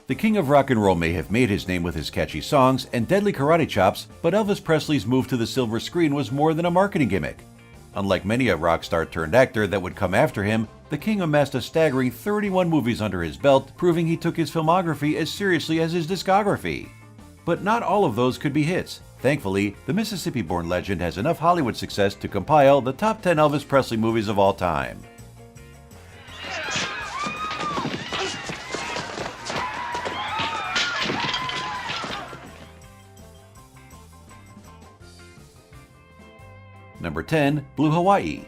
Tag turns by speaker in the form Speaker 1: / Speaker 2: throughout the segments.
Speaker 1: The king of rock and roll may have made his name with his catchy songs and deadly karate chops, but Elvis Presley's move to the silver screen was more than a marketing gimmick. Unlike many a rock star turned actor that would come after him, the king amassed a staggering 31 movies under his belt, proving he took his filmography as seriously as his discography. But not all of those could be hits. Thankfully, the Mississippi-born legend has enough Hollywood success to compile the top 10 Elvis Presley movies of all time. Number 10, Blue Hawaii.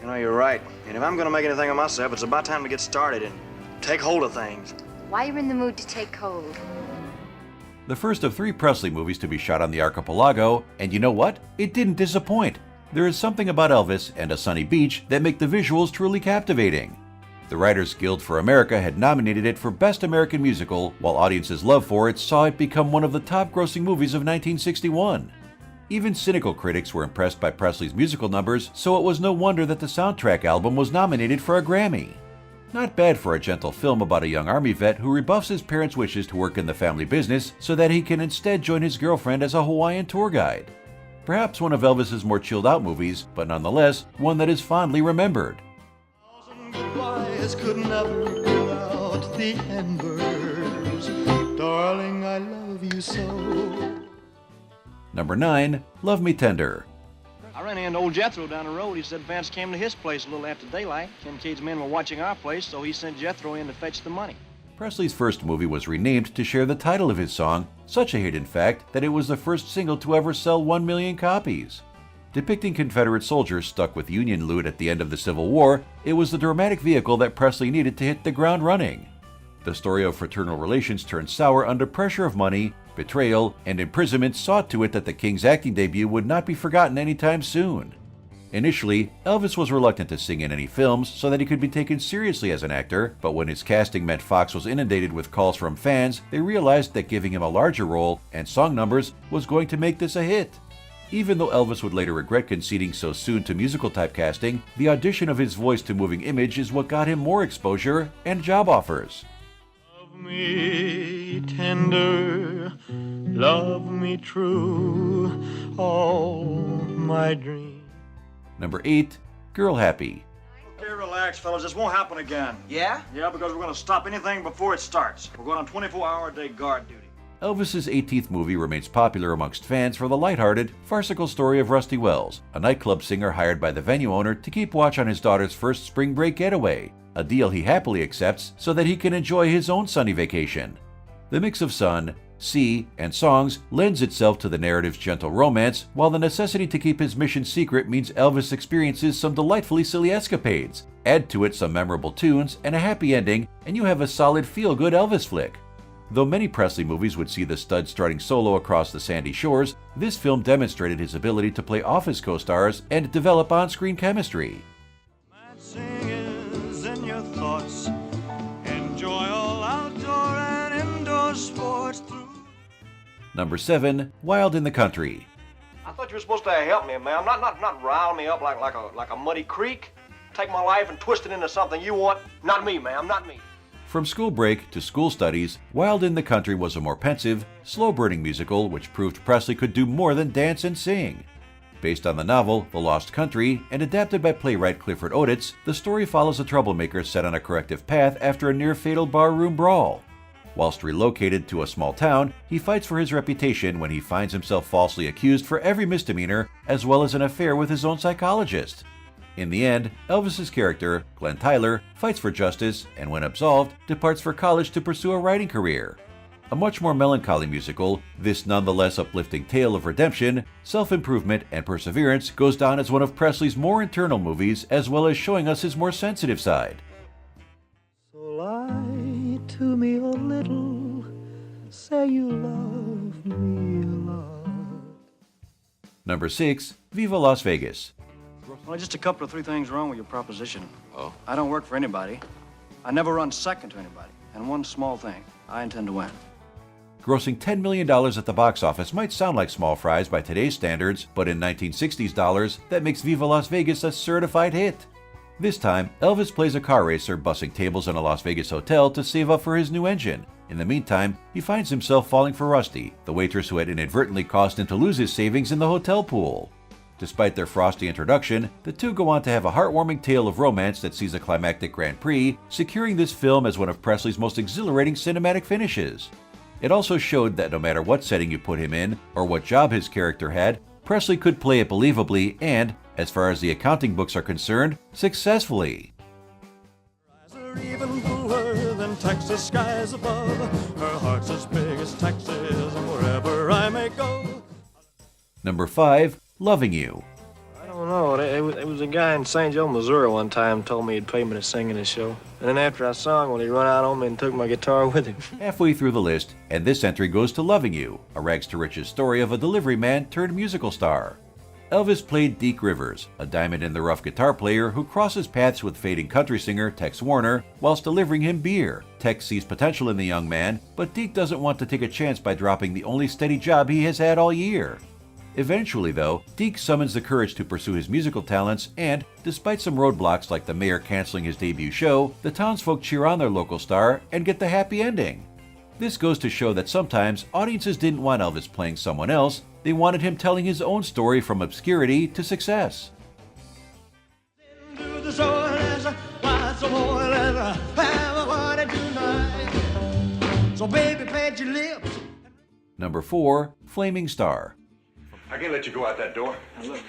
Speaker 2: You know, you're right. And if I'm gonna make anything of myself, it's about time to get started and take hold of things.
Speaker 3: Why you're in the mood to take hold?
Speaker 1: The first of 3 Presley movies to be shot on the archipelago, and you know what? It didn't disappoint. There is something about Elvis and a sunny beach that make the visuals truly captivating. The Writers Guild for America had nominated it for Best American Musical, while audiences' love for it saw it become one of the top-grossing movies of 1961. Even cynical critics were impressed by Presley's musical numbers, so it was no wonder that the soundtrack album was nominated for a Grammy. Not bad for a gentle film about a young Army vet who rebuffs his parents' wishes to work in the family business so that he can instead join his girlfriend as a Hawaiian tour guide. Perhaps one of Elvis's more chilled-out movies, but nonetheless, one that is fondly remembered.
Speaker 4: Could never put out the embers. Darling, I love you so.
Speaker 1: Number 9, Love Me Tender.
Speaker 2: I ran into old Jethro down the road. He said Vance came to his place a little after daylight. Kincaid's men were watching our place, so he sent Jethro in to fetch the money.
Speaker 1: Presley's first movie was renamed to share the title of his song, such a hit in fact that it was the first single to ever sell 1 million copies. Depicting Confederate soldiers stuck with Union loot at the end of the Civil War, it was the dramatic vehicle that Presley needed to hit the ground running. The story of fraternal relations turned sour under pressure of money, betrayal, and imprisonment saw to it that the King's acting debut would not be forgotten anytime soon. Initially, Elvis was reluctant to sing in any films so that he could be taken seriously as an actor, but when his casting meant Fox was inundated with calls from fans, they realized that giving him a larger role and song numbers was going to make this a hit. Even though Elvis would later regret conceding so soon to musical typecasting, the audition of his voice to moving image is what got him more exposure and job offers.
Speaker 4: Love me tender, love me true, all my dreams.
Speaker 1: Number 8, Girl Happy.
Speaker 2: Okay, relax, fellas. This won't happen again.
Speaker 5: Yeah?
Speaker 2: Yeah, because we're gonna stop anything before it starts. We're going on 24-hour-a-day guard duty.
Speaker 1: Elvis's 18th movie remains popular amongst fans for the lighthearted, farcical story of Rusty Wells, a nightclub singer hired by the venue owner to keep watch on his daughter's first spring break getaway, a deal he happily accepts so that he can enjoy his own sunny vacation. The mix of sun, sea, and songs lends itself to the narrative's gentle romance, while the necessity to keep his mission secret means Elvis experiences some delightfully silly escapades. Add to it some memorable tunes and a happy ending, and you have a solid feel-good Elvis flick. Though many Presley movies would see the stud strutting solo across the sandy shores, this film demonstrated his ability to play off his co-stars and develop on-screen chemistry.
Speaker 4: In your thoughts, enjoy all outdoor and indoor sports through.
Speaker 1: Number 7, Wild in the Country.
Speaker 2: I thought you were supposed to help me, ma'am. Not rile me up like a muddy creek. Take my life and twist it into something you want. Not me, ma'am. Not me.
Speaker 1: From school break to school studies, Wild in the Country was a more pensive, slow-burning musical which proved Presley could do more than dance and sing. Based on the novel The Lost Country and adapted by playwright Clifford Odets, the story follows a troublemaker set on a corrective path after a near-fatal barroom brawl. Whilst relocated to a small town, he fights for his reputation when he finds himself falsely accused for every misdemeanor, as well as an affair with his own psychologist. In the end, Elvis's character, Glenn Tyler, fights for justice and, when absolved, departs for college to pursue a writing career. A much more melancholy musical, this nonetheless uplifting tale of redemption, self-improvement, and perseverance goes down as one of Presley's more internal movies, as well as showing us his more sensitive side.
Speaker 4: So lie to me a little, say you love me a lot.
Speaker 1: Number 6, Viva Las Vegas.
Speaker 2: Well, just a couple of 3 things wrong with your proposition.
Speaker 5: Oh?
Speaker 2: I don't work for anybody. I never run second to anybody. And one small thing, I intend to win.
Speaker 1: Grossing $10 million at the box office might sound like small fries by today's standards, but in 1960s dollars, that makes Viva Las Vegas a certified hit. This time, Elvis plays a car racer bussing tables in a Las Vegas hotel to save up for his new engine. In the meantime, he finds himself falling for Rusty, the waitress who had inadvertently caused him to lose his savings in the hotel pool. Despite their frosty introduction, the two go on to have a heartwarming tale of romance that sees a climactic Grand Prix, securing this film as one of Presley's most exhilarating cinematic finishes. It also showed that no matter what setting you put him in, or what job his character had, Presley could play it believably and, as far as the accounting books are concerned, successfully.
Speaker 4: Are even bluer than Texas skies above. Her heart's as big as Texas, and wherever I may go.
Speaker 1: Number 5. Loving You.
Speaker 2: I don't know. It was a guy in St. Joe, Missouri one time told me he'd pay me to sing in his show. And then after I sung, well, he run out on me and took my guitar with him.
Speaker 1: Halfway through the list, and this entry goes to Loving You, a rags to riches story of a delivery man turned musical star. Elvis played Deke Rivers, a diamond-in-the-rough guitar player who crosses paths with fading country singer Tex Warner whilst delivering him beer. Tex sees potential in the young man, but Deke doesn't want to take a chance by dropping the only steady job he has had all year. Eventually, though, Deke summons the courage to pursue his musical talents and, despite some roadblocks like the mayor canceling his debut show, the townsfolk cheer on their local star and get the happy ending. This goes to show that sometimes audiences didn't want Elvis playing someone else, they wanted him telling his own story from obscurity to success. Number 4. Flaming Star.
Speaker 5: I can't let you go out that door.
Speaker 2: Now look,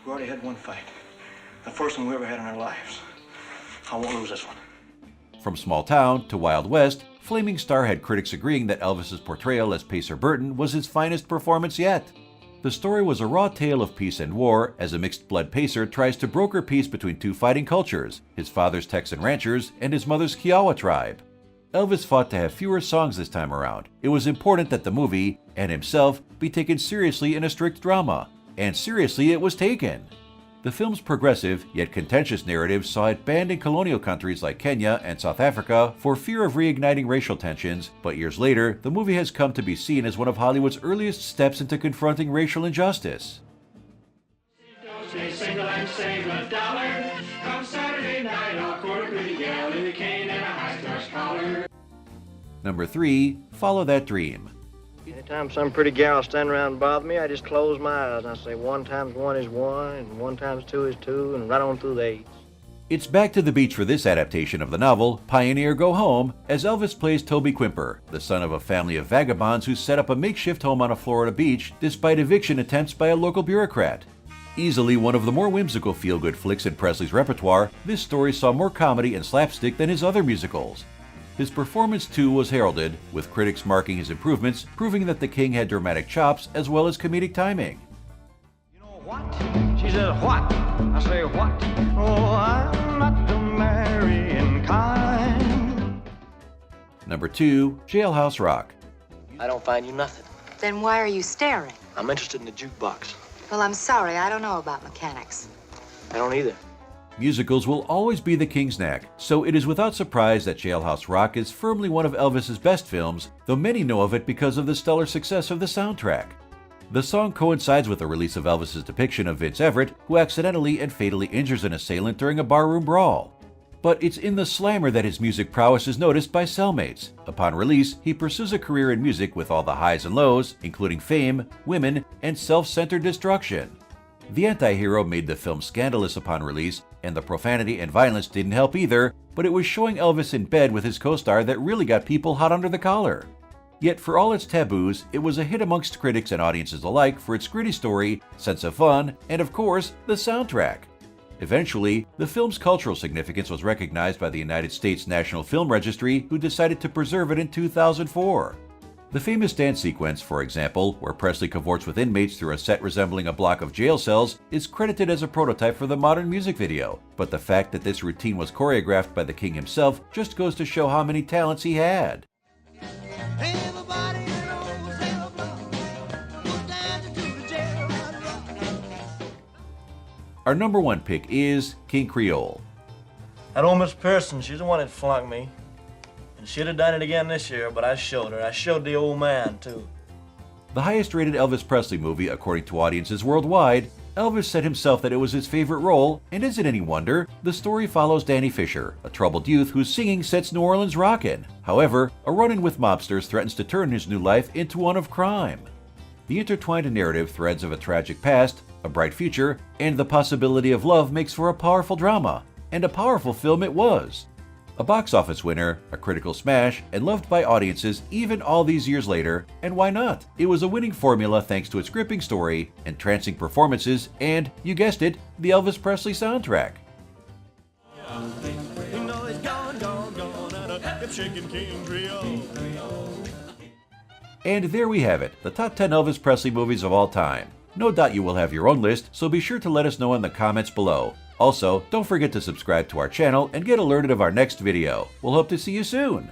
Speaker 2: we already had one fight. The first one we ever had in our lives. I won't lose this one.
Speaker 1: From small town to Wild West, Flaming Star had critics agreeing that Elvis's portrayal as Pacer Burton was his finest performance yet. The story was a raw tale of peace and war as a mixed-blood pacer tries to broker peace between two fighting cultures, his father's Texan ranchers and his mother's Kiowa tribe. Elvis fought to have fewer songs this time around. It was important that the movie, and himself, be taken seriously in a strict drama. And seriously it was taken. The film's progressive, yet contentious narrative saw it banned in colonial countries like Kenya and South Africa for fear of reigniting racial tensions, but years later, the movie has come to be seen as one of Hollywood's earliest steps into confronting racial injustice.
Speaker 6: Stay single and save $1. Come Saturday night, I'll court a pretty gal in a cane and a high-starch collar.
Speaker 1: Number 3. Follow That Dream.
Speaker 2: Anytime some pretty gal stand around and bother me, I just close my eyes and I say 1 times 1 is 1, and 1 times 2 is 2, and right on through the 8s.
Speaker 1: It's back to the beach for this adaptation of the novel, Pioneer Go Home, as Elvis plays Toby Quimper, the son of a family of vagabonds who set up a makeshift home on a Florida beach despite eviction attempts by a local bureaucrat. Easily one of the more whimsical feel-good flicks in Presley's repertoire, this story saw more comedy and slapstick than his other musicals. His performance too was heralded, with critics marking his improvements, proving that the king had dramatic chops as well as comedic timing.
Speaker 2: You know what? She says, what? I say, what? Oh, I'm not the marrying kind.
Speaker 1: Number 2. Jailhouse Rock.
Speaker 2: I don't find you nothing.
Speaker 3: Then why are you staring?
Speaker 2: I'm interested in the jukebox.
Speaker 3: Well, I'm sorry, I don't know about mechanics.
Speaker 2: I don't either.
Speaker 1: Musicals will always be the king's knack, so it is without surprise that Jailhouse Rock is firmly one of Elvis's best films, though many know of it because of the stellar success of the soundtrack. The song coincides with the release of Elvis's depiction of Vince Everett, who accidentally and fatally injures an assailant during a barroom brawl. But it's in the slammer that his music prowess is noticed by cellmates. Upon release, he pursues a career in music with all the highs and lows, including fame, women, and self-centered destruction. The anti-hero made the film scandalous upon release, and the profanity and violence didn't help either, but it was showing Elvis in bed with his co-star that really got people hot under the collar. Yet for all its taboos, it was a hit amongst critics and audiences alike for its gritty story, sense of fun, and of course, the soundtrack. Eventually, the film's cultural significance was recognized by the United States National Film Registry, who decided to preserve it in 2004. The famous dance sequence, for example, where Presley cavorts with inmates through a set resembling a block of jail cells, is credited as a prototype for the modern music video, but the fact that this routine was choreographed by the king himself just goes to show how many talents he had. Our number 1 pick is King Creole.
Speaker 2: That old Miss Pearson, she's the one that flunked me. And she'd have done it again this year, but I showed her. I showed the old man, too.
Speaker 1: The highest rated Elvis Presley movie according to audiences worldwide, Elvis said himself that it was his favorite role, and is it any wonder? The story follows Danny Fisher, a troubled youth whose singing sets New Orleans rockin'. However, a run-in with mobsters threatens to turn his new life into one of crime. The intertwined narrative threads of a tragic past, a bright future, and the possibility of love makes for a powerful drama, and a powerful film it was. A box office winner, a critical smash, and loved by audiences even all these years later, and why not? It was a winning formula thanks to its gripping story, entrancing performances, and, you guessed it, the Elvis Presley soundtrack. And there we have it, the top 10 Elvis Presley movies of all time. No doubt you will have your own list, so be sure to let us know in the comments below. Also, don't forget to subscribe to our channel and get alerted of our next video. We'll hope to see you soon!